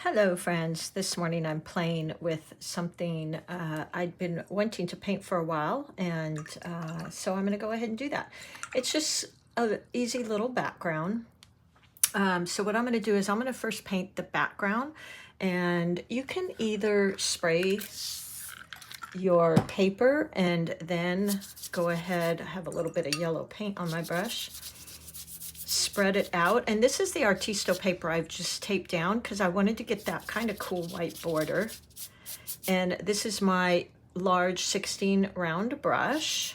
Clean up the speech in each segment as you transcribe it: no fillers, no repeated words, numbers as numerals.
Hello friends, this morning I'm playing with something I'd been wanting to paint for a while, and so I'm going to go ahead and do that. It's just an easy little background. So what I'm going to do is I'm going to first paint the background, and you can either spray your paper and then go ahead, I have a little bit of yellow paint on my brush, spread it out. And this is the Artisto paper I've just taped down because I wanted to get that kind of cool white border. And this is my large 16 round brush.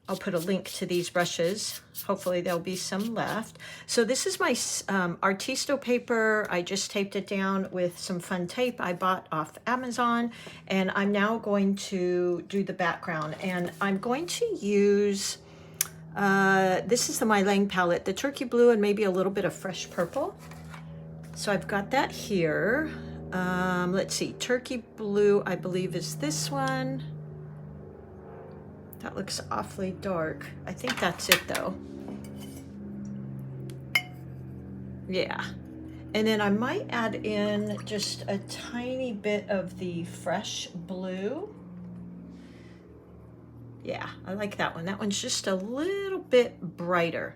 I'll put a link to these brushes. Hopefully there'll be some left. So this is my Artisto paper. I just taped it down with some fun tape I bought off Amazon. And I'm now going to do the background. And I'm going to use this is the My Lang palette, the turkey blue and maybe a little bit of fresh purple. So I've got that here. Let's see, turkey blue, I believe is this one. That looks awfully dark. I think that's it though. Yeah. And then I might add in just a tiny bit of the fresh blue. Yeah, I like that one. That one's just a little bit brighter.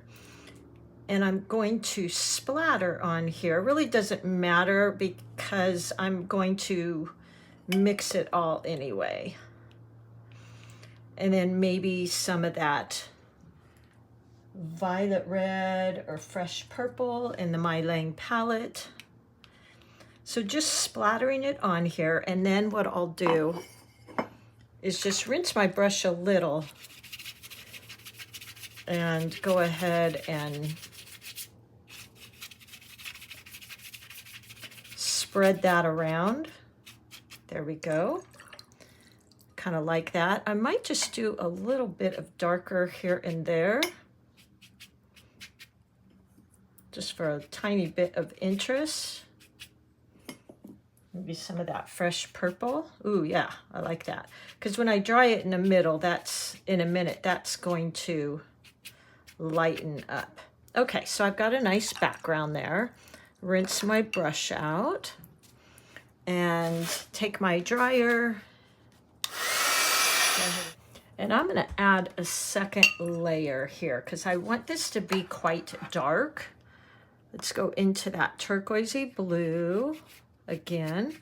And I'm going to splatter on here. It really doesn't matter because I'm going to mix it all anyway. And then maybe some of that violet red or fresh purple in the My Lang palette. So just splattering it on here, and then what I'll do is just rinse my brush a little and go ahead and spread that around. There we go. Kind of like that. I might just do a little bit of darker here and there, just for a tiny bit of interest. Maybe some of that fresh purple. Ooh, yeah, I like that. Because when I dry it in the middle, that's in a minute, that's going to lighten up. Okay, so I've got a nice background there. Rinse my brush out and take my dryer. And I'm going to add a second layer here because I want this to be quite dark. Let's go into that turquoisey blue again,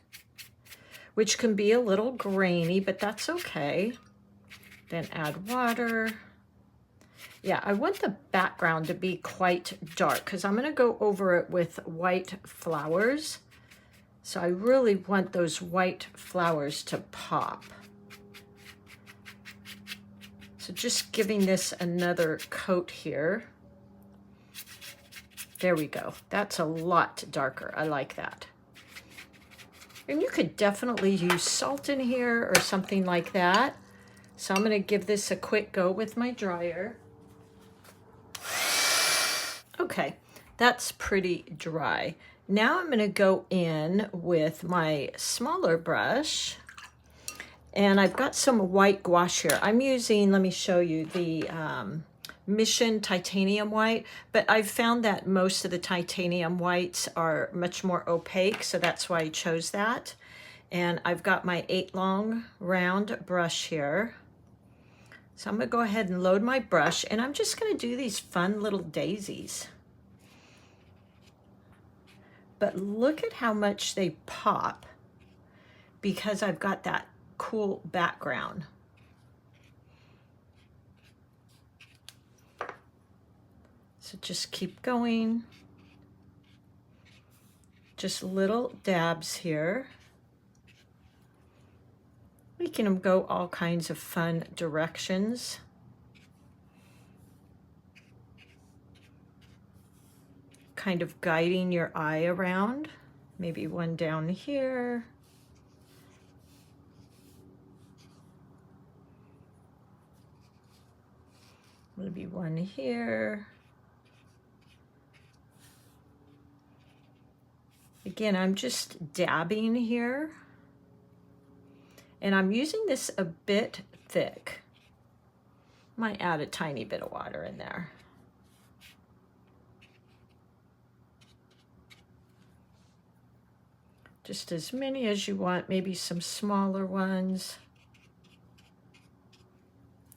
which can be a little grainy, but that's okay. Then add water. Yeah, I want the background to be quite dark because I'm going to go over it with white flowers. So I really want those white flowers to pop. So just giving this another coat here. There we go. That's a lot darker. I like that. And you could definitely use salt in here or something like that. So I'm going to give this a quick go with my dryer. Okay, that's pretty dry. Now I'm going to go in with my smaller brush. And I've got some white gouache here. I'm using, let me show you, the Mission Titanium White, but I've found that most of the titanium whites are much more opaque, so that's why I chose that. And I've got my 8 long round brush here. So I'm gonna go ahead and load my brush, and I'm just gonna do these fun little daisies. But look at how much they pop because I've got that cool background. So just keep going. Just little dabs here. Making them go all kinds of fun directions. Kind of guiding your eye around. Maybe one down here. Maybe one here. Again, I'm just dabbing here. And I'm using this a bit thick. Might add a tiny bit of water in there. Just as many as you want, maybe some smaller ones.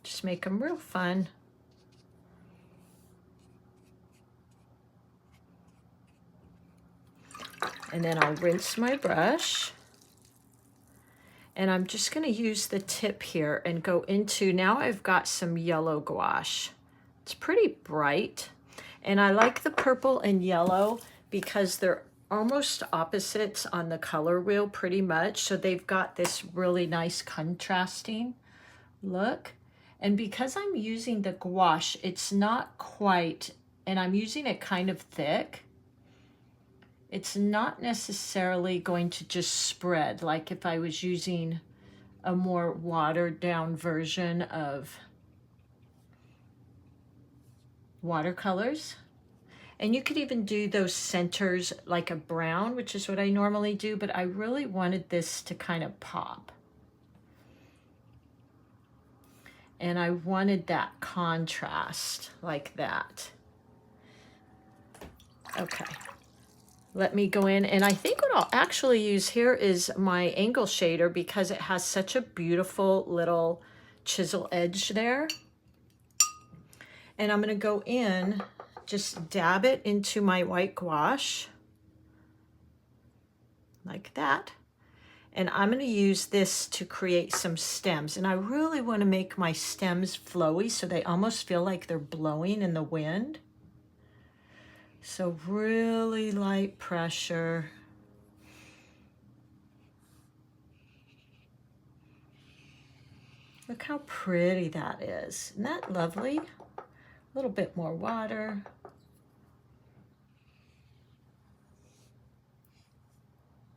Just make them real fun. And then I'll rinse my brush. And I'm just going to use the tip here and go into, now I've got some yellow gouache. It's pretty bright. And I like the purple and yellow because they're almost opposites on the color wheel pretty much. So they've got this really nice contrasting look. And because I'm using the gouache, it's not quite, and I'm using it kind of thick, it's not necessarily going to just spread like if I was using a more watered down version of watercolors. And you could even do those centers like a brown, which is what I normally do, but I really wanted this to kind of pop. And I wanted that contrast like that. Okay, let me go in, and I think what I'll actually use here is my angle shader because it has such a beautiful little chisel edge there. And I'm gonna go in, just dab it into my white gouache, like that. And I'm going to use this to create some stems. And I really want to make my stems flowy so they almost feel like they're blowing in the wind. So really light pressure. Look how pretty that is. Isn't that lovely? A little bit more water.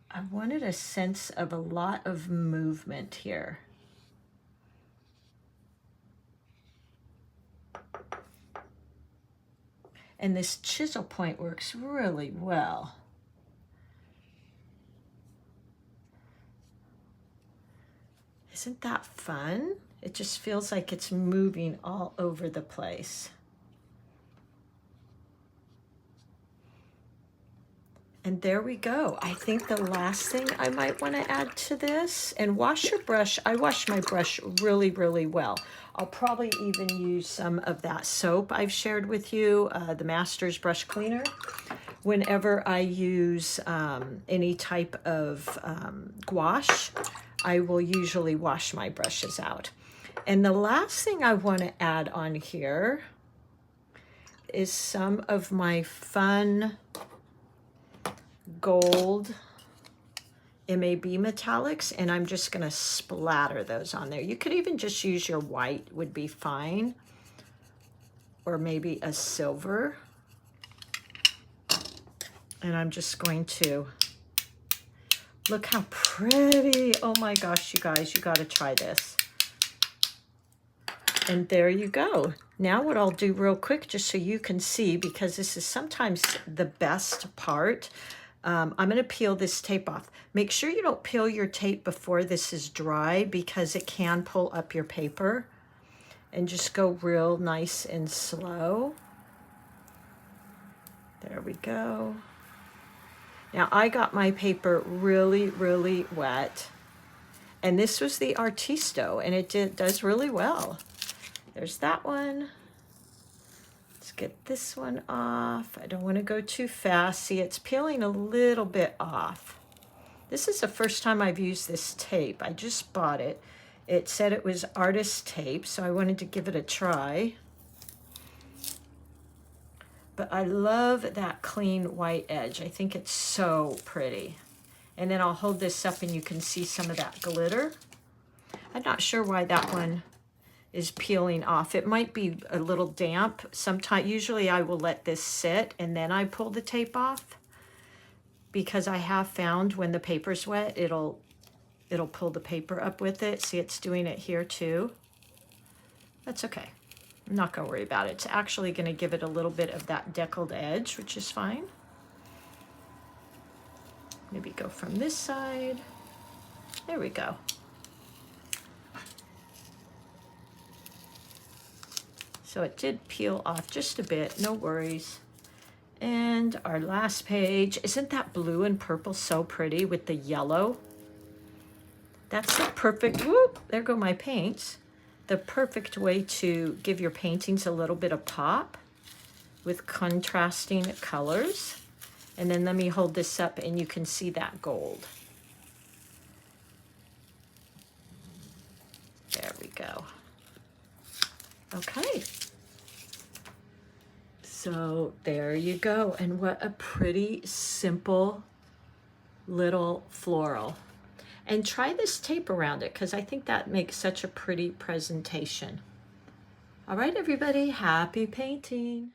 I wanted a sense of a lot of movement here. And this chisel point works really well. Isn't that fun? It just feels like it's moving all over the place. And there we go. I think the last thing I might want to add to this, and wash your brush. I wash my brush really, really well. I'll probably even use some of that soap I've shared with you, the Masters Brush Cleaner. Whenever I use any type of gouache, I will usually wash my brushes out. And the last thing I want to add on here is some of my fun gold MAB metallics, and I'm just going to splatter those on there. You could even just use your white, would be fine, or maybe a silver. And I'm just going to, look how pretty. Oh my gosh, you guys, you got to try this. And there you go. Now what I'll do real quick, just so you can see, because this is sometimes the best part, I'm going to peel this tape off. Make sure you don't peel your tape before this is dry because it can pull up your paper. And just go real nice and slow. There we go. Now I got my paper really, really wet. And this was the Artisto, and it does really well. There's that one. Let's get this one off. I don't want to go too fast. See, it's peeling a little bit off. This is the first time I've used this tape. I just bought it. It said it was artist tape, so I wanted to give it a try. But I love that clean white edge. I think it's so pretty. And then I'll hold this up and you can see some of that glitter. I'm not sure why that one is peeling off. It might be a little damp. Usually I will let this sit and then I pull the tape off, because I have found when the paper's wet, it'll pull the paper up with it. See, it's doing it here too. That's okay. I'm not gonna worry about it. It's actually gonna give it a little bit of that deckled edge, which is fine. Maybe go from this side. There we go. So it did peel off just a bit, no worries. And our last page, isn't that blue and purple so pretty with the yellow? That's the perfect, whoop, there go my paints. The perfect way to give your paintings a little bit of pop with contrasting colors. And then let me hold this up and you can see that gold. There we go. Okay. So there you go. And what a pretty simple little floral. And try this tape around it because I think that makes such a pretty presentation. All right, everybody, happy painting.